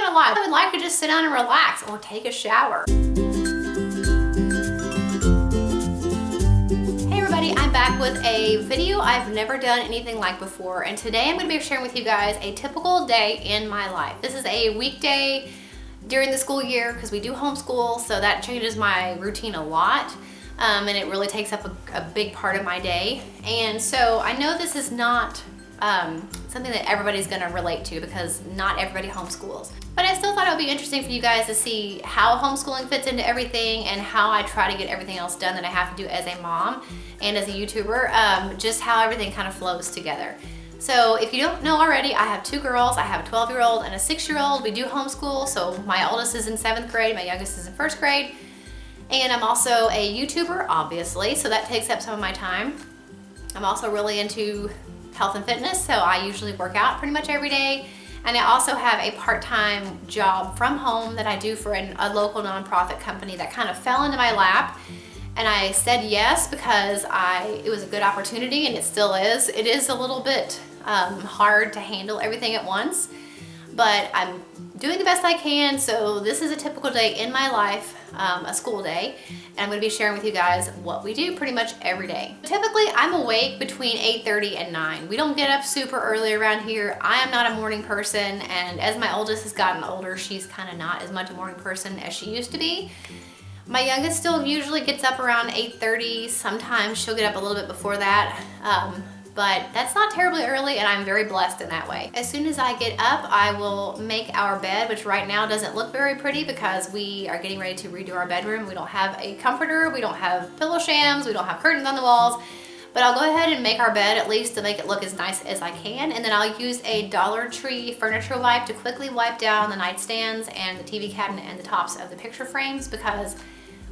gonna lie, I would like to just sit down and relax or take a shower. Hey everybody, I'm back with a video I've never done anything like before, and today I'm gonna be sharing with you guys a typical day in my life. This is a weekday during the school year because we do homeschool, so that changes my routine a lot. And it really takes up a big part of my day. And so I know this is not something that everybody's gonna relate to because not everybody homeschools. But I still thought it would be interesting for you guys to see how homeschooling fits into everything and how I try to get everything else done that I have to do as a mom and as a YouTuber, just how everything kind of flows together. So if you don't know already, I have two girls. I have a 12-year-old and a 6-year-old. We do homeschool, so my oldest is in 7th grade, my youngest is in 1st grade. And I'm also a YouTuber, obviously, so that takes up some of my time. I'm also really into health and fitness, so I usually work out pretty much every day. And I also have a part-time job from home that I do for a local nonprofit company that kind of fell into my lap. And I said yes because it was a good opportunity, and it still is. It is a little bit hard to handle everything at once, but I'm doing the best I can. So this is a typical day in my life, a school day, and I'm gonna be sharing with you guys what we do pretty much every day. Typically, I'm awake between 8:30 and 9. We don't get up super early around here. I am not a morning person, and as my oldest has gotten older, she's kind of not as much a morning person as she used to be. My youngest still usually gets up around 8:30. Sometimes she'll get up a little bit before that. But that's not terribly early, and I'm very blessed in that way. As soon as I get up, I will make our bed, which right now doesn't look very pretty because we are getting ready to redo our bedroom. We don't have a comforter, we don't have pillow shams, we don't have curtains on the walls, but I'll go ahead and make our bed at least to make it look as nice as I can, and then I'll use a Dollar Tree furniture wipe to quickly wipe down the nightstands and the TV cabinet and the tops of the picture frames because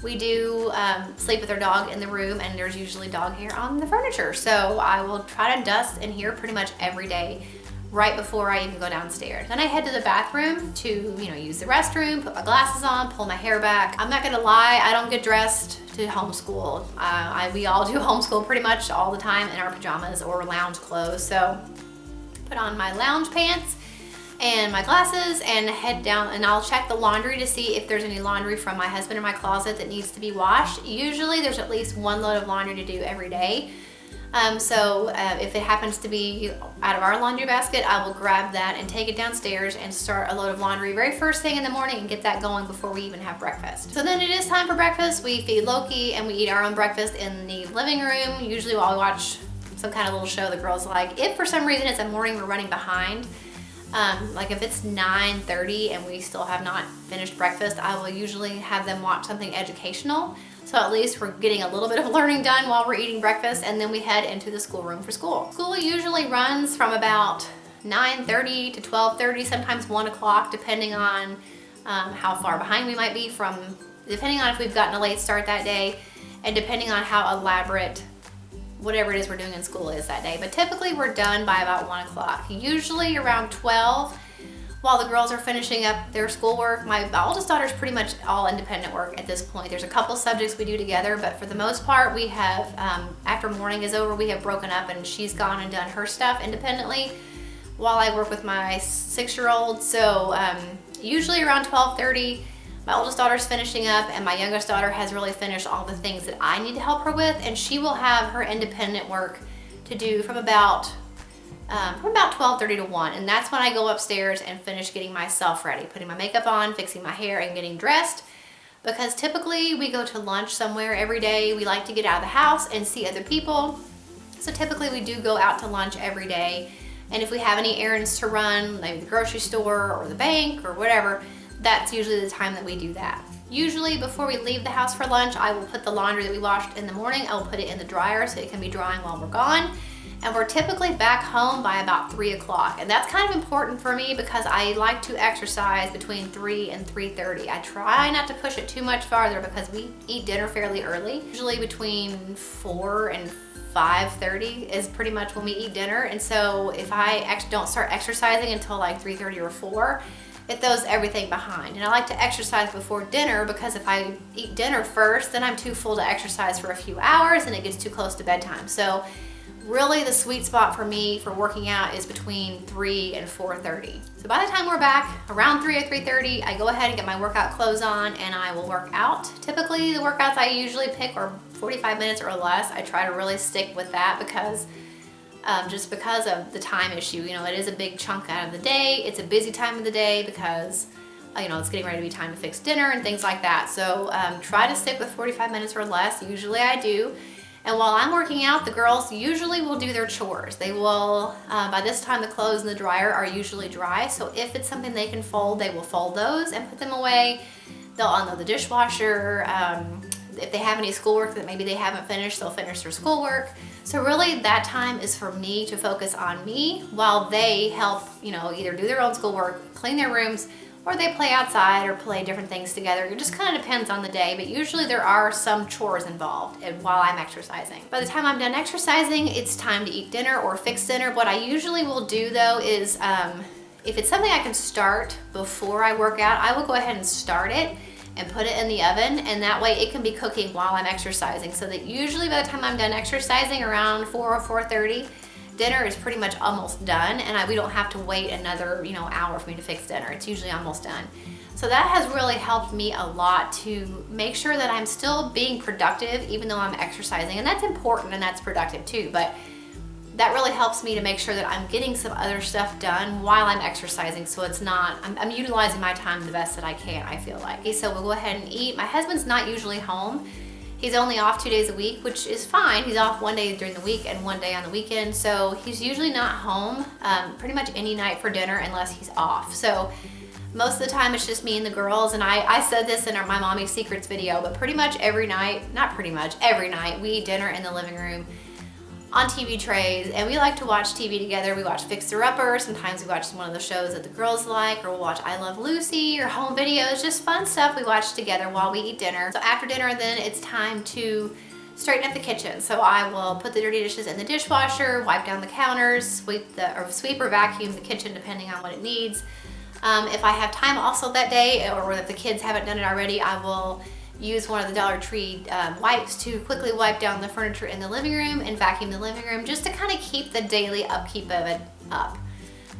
we do sleep with our dog in the room, and there's usually dog hair on the furniture. So I will try to dust in here pretty much every day right before I even go downstairs. Then I head to the bathroom to, use the restroom, put my glasses on, pull my hair back. I'm not gonna lie, I don't get dressed to homeschool. We all do homeschool pretty much all the time in our pajamas or lounge clothes. So put on my lounge pants and my glasses and head down, and I'll check the laundry to see if there's any laundry from my husband in my closet that needs to be washed. Usually there's at least one load of laundry to do every day. If it happens to be out of our laundry basket, I will grab that and take it downstairs and start a load of laundry very first thing in the morning and get that going before we even have breakfast. So then it is time for breakfast. We feed Loki and we eat our own breakfast in the living room, usually while we watch some kind of little show the girls like. If for some reason it's a morning we're running behind, like if it's 9:30 and we still have not finished breakfast, I will usually have them watch something educational. So at least we're getting a little bit of learning done while we're eating breakfast, and then we head into the schoolroom for school. School usually runs from about 9:30 to 12:30, sometimes 1 o'clock, depending on how far behind we might be depending on if we've gotten a late start that day, and depending on how elaborate whatever it is we're doing in school is that day. But typically we're done by about 1 o'clock. Usually around 12, while the girls are finishing up their schoolwork. My oldest daughter's pretty much all independent work at this point. There's a couple subjects we do together, but for the most part we have, after morning is over, we have broken up and she's gone and done her stuff independently while I work with my 6-year-old. So usually around 12:30, my oldest daughter's finishing up, and my youngest daughter has really finished all the things that I need to help her with, and she will have her independent work to do from about 12:30 to 1, and that's when I go upstairs and finish getting myself ready, putting my makeup on, fixing my hair, and getting dressed, because typically we go to lunch somewhere every day. We like to get out of the house and see other people, so typically we do go out to lunch every day, and if we have any errands to run, maybe the grocery store or the bank or whatever, that's usually the time that we do that. Usually before we leave the house for lunch, I will put the laundry that we washed in the morning, I will put it in the dryer so it can be drying while we're gone. And we're typically back home by about 3 o'clock. And that's kind of important for me because I like to exercise between 3 and 3:30. I try not to push it too much farther because we eat dinner fairly early. Usually between 4 and 5:30 is pretty much when we eat dinner. And so if I don't start exercising until like 3:30 or 4, it throws everything behind. And I like to exercise before dinner because if I eat dinner first, then I'm too full to exercise for a few hours and it gets too close to bedtime. So really the sweet spot for me for working out is between 3 and 4:30. So by the time we're back around 3 or 3:30, I go ahead and get my workout clothes on and I will work out. Typically the workouts I usually pick are 45 minutes or less. I try to really stick with that because just because of the time issue. You know, it is a big chunk out of the day. It's a busy time of the day because you know, it's getting ready to be time to fix dinner and things like that. So try to stick with 45 minutes or less. Usually I do. And while I'm working out, the girls usually will do their chores. They will, by this time the clothes in the dryer are usually dry. So if it's something they can fold, they will fold those and put them away. They'll unload the dishwasher. If they have any schoolwork that maybe they haven't finished, they'll finish their schoolwork. So really that time is for me to focus on me while they help, you know, either do their own schoolwork, clean their rooms, or they play outside or play different things together. It just kind of depends on the day, but usually there are some chores involved while I'm exercising. By the time I'm done exercising, it's time to eat dinner or fix dinner. What I usually will do though is, if it's something I can start before I work out, I will go ahead and start it and put it in the oven, and that way it can be cooking while I'm exercising, so that usually by the time I'm done exercising around 4 or 4:30, dinner is pretty much almost done, and we don't have to wait another, you know, hour for me to fix dinner. It's usually almost done. So that has really helped me a lot to make sure that I'm still being productive even though I'm exercising, and that's important and that's productive too, but that really helps me to make sure that I'm getting some other stuff done while I'm exercising, so it's not, I'm utilizing my time the best that I can, I feel like. Okay, so we'll go ahead and eat. My husband's not usually home. He's only off 2 days a week, which is fine. He's off 1 day during the week and 1 day on the weekend. So he's usually not home pretty much any night for dinner unless he's off. So most of the time it's just me and the girls. And I said this in my Mommy Secrets video, but pretty much every night, not pretty much, every night we eat dinner in the living room on TV trays, and we like to watch TV together. We watch Fixer Upper. Sometimes we watch one of the shows that the girls like, or we'll watch I Love Lucy or home videos, just fun stuff we watch together while we eat dinner. So after dinner then it's time to straighten up the kitchen. So I will put the dirty dishes in the dishwasher, wipe down the counters, sweep or vacuum the kitchen depending on what it needs. If I have time also that day, or if the kids haven't done it already, I will use one of the Dollar Tree wipes to quickly wipe down the furniture in the living room and vacuum the living room, just to kind of keep the daily upkeep of it up.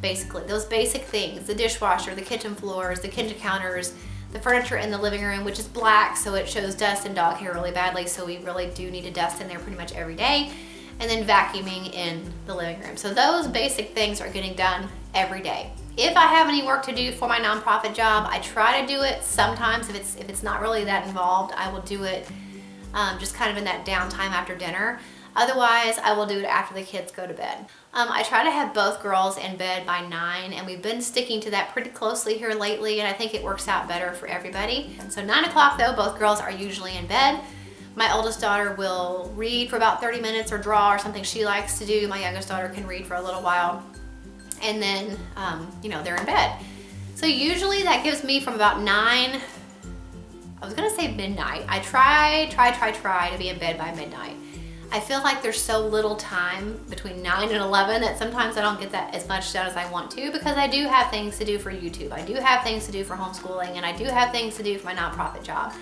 Basically, those basic things, the dishwasher, the kitchen floors, the kitchen counters, the furniture in the living room, which is black, so it shows dust and dog hair really badly, so we really do need to dust in there pretty much every day, and then vacuuming in the living room. So those basic things are getting done every day. If I have any work to do for my nonprofit job, I try to do it sometimes. If it's not really that involved, I will do it just kind of in that downtime after dinner. Otherwise, I will do it after the kids go to bed. I try to have both girls in bed by 9, and we've been sticking to that pretty closely here lately, and I think it works out better for everybody. And so 9 o'clock though, both girls are usually in bed. My oldest daughter will read for about 30 minutes or draw or something she likes to do. My youngest daughter can read for a little while. And then, you know, they're in bed. So usually that gives me from about 9, I was gonna say midnight. I try to be in bed by midnight. I feel like there's so little time between 9 and 11 that sometimes I don't get that as much done as I want to, because I do have things to do for YouTube. I do have things to do for homeschooling, and I do have things to do for my nonprofit job.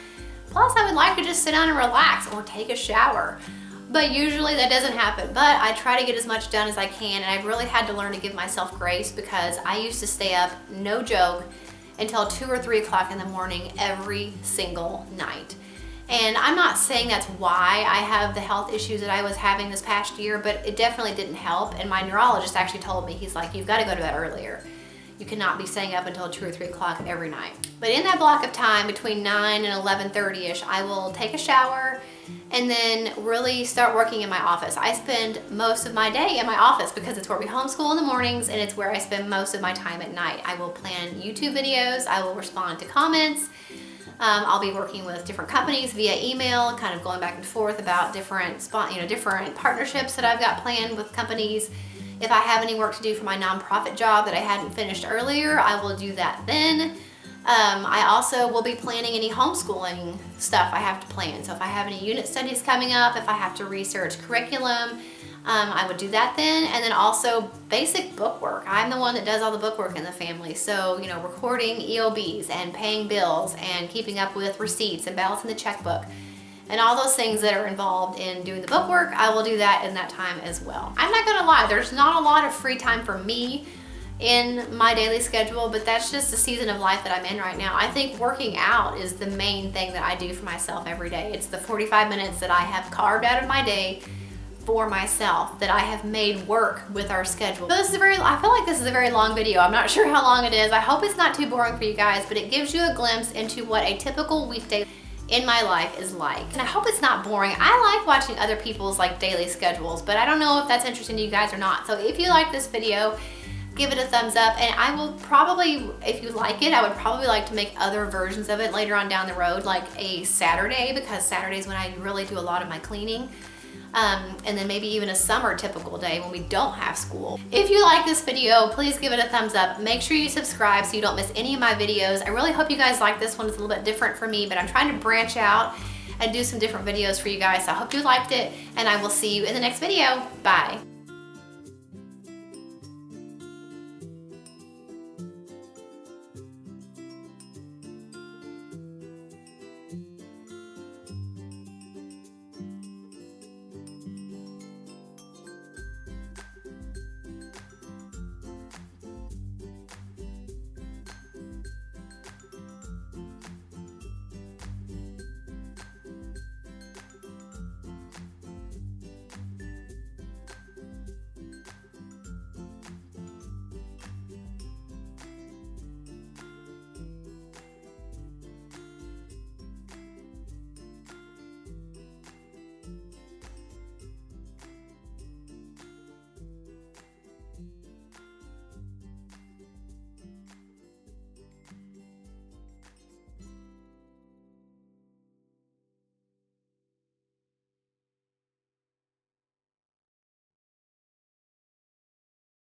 Plus, I would like to just sit down and relax or take a shower. But usually that doesn't happen. But I try to get as much done as I can, and I've really had to learn to give myself grace, because I used to stay up, no joke, until 2 or 3 o'clock in the morning every single night. And I'm not saying that's why I have the health issues that I was having this past year, but it definitely didn't help. And my neurologist actually told me, he's like, you've got to go to bed earlier. You cannot be staying up until 2 or 3 o'clock every night. But in that block of time between 9 and 11:30ish, I will take a shower and then really start working in my office. I spend most of my day in my office because it's where we homeschool in the mornings, and it's where I spend most of my time at night. I will plan YouTube videos, I will respond to comments, I'll be working with different companies via email, kind of going back and forth about different partnerships that I've got planned with companies. If I have any work to do for my nonprofit job that I hadn't finished earlier, I will do that then. I also will be planning any homeschooling stuff I have to plan. So if I have any unit studies coming up, if I have to research curriculum, I would do that then. And then also basic bookwork. I'm the one that does all the bookwork in the family. So, you know, recording EOBs and paying bills and keeping up with receipts and balancing the checkbook and all those things that are involved in doing the book work, I will do that in that time as well. I'm not gonna lie, there's not a lot of free time for me in my daily schedule, but that's just the season of life that I'm in right now. I think working out is the main thing that I do for myself every day. It's the 45 minutes that I have carved out of my day for myself that I have made work with our schedule. So I feel like this is a very long video. I'm not sure how long it is. I hope it's not too boring for you guys, but it gives you a glimpse into what a typical weekday in my life is like. And I hope it's not boring. I like watching other people's like daily schedules, but I don't know if that's interesting to you guys or not. So if you like this video, give it a thumbs up, and I will probably, if you like it, I would probably like to make other versions of it later on down the road, like a Saturday, because Saturday is when I really do a lot of my cleaning. And then maybe even a summer typical day when we don't have school. If you like this video, please give it a thumbs up. Make sure you subscribe so you don't miss any of my videos. I really hope you guys like this one. It's a little bit different for me, but I'm trying to branch out and do some different videos for you guys. So I hope you liked it, and I will see you in the next video. Bye.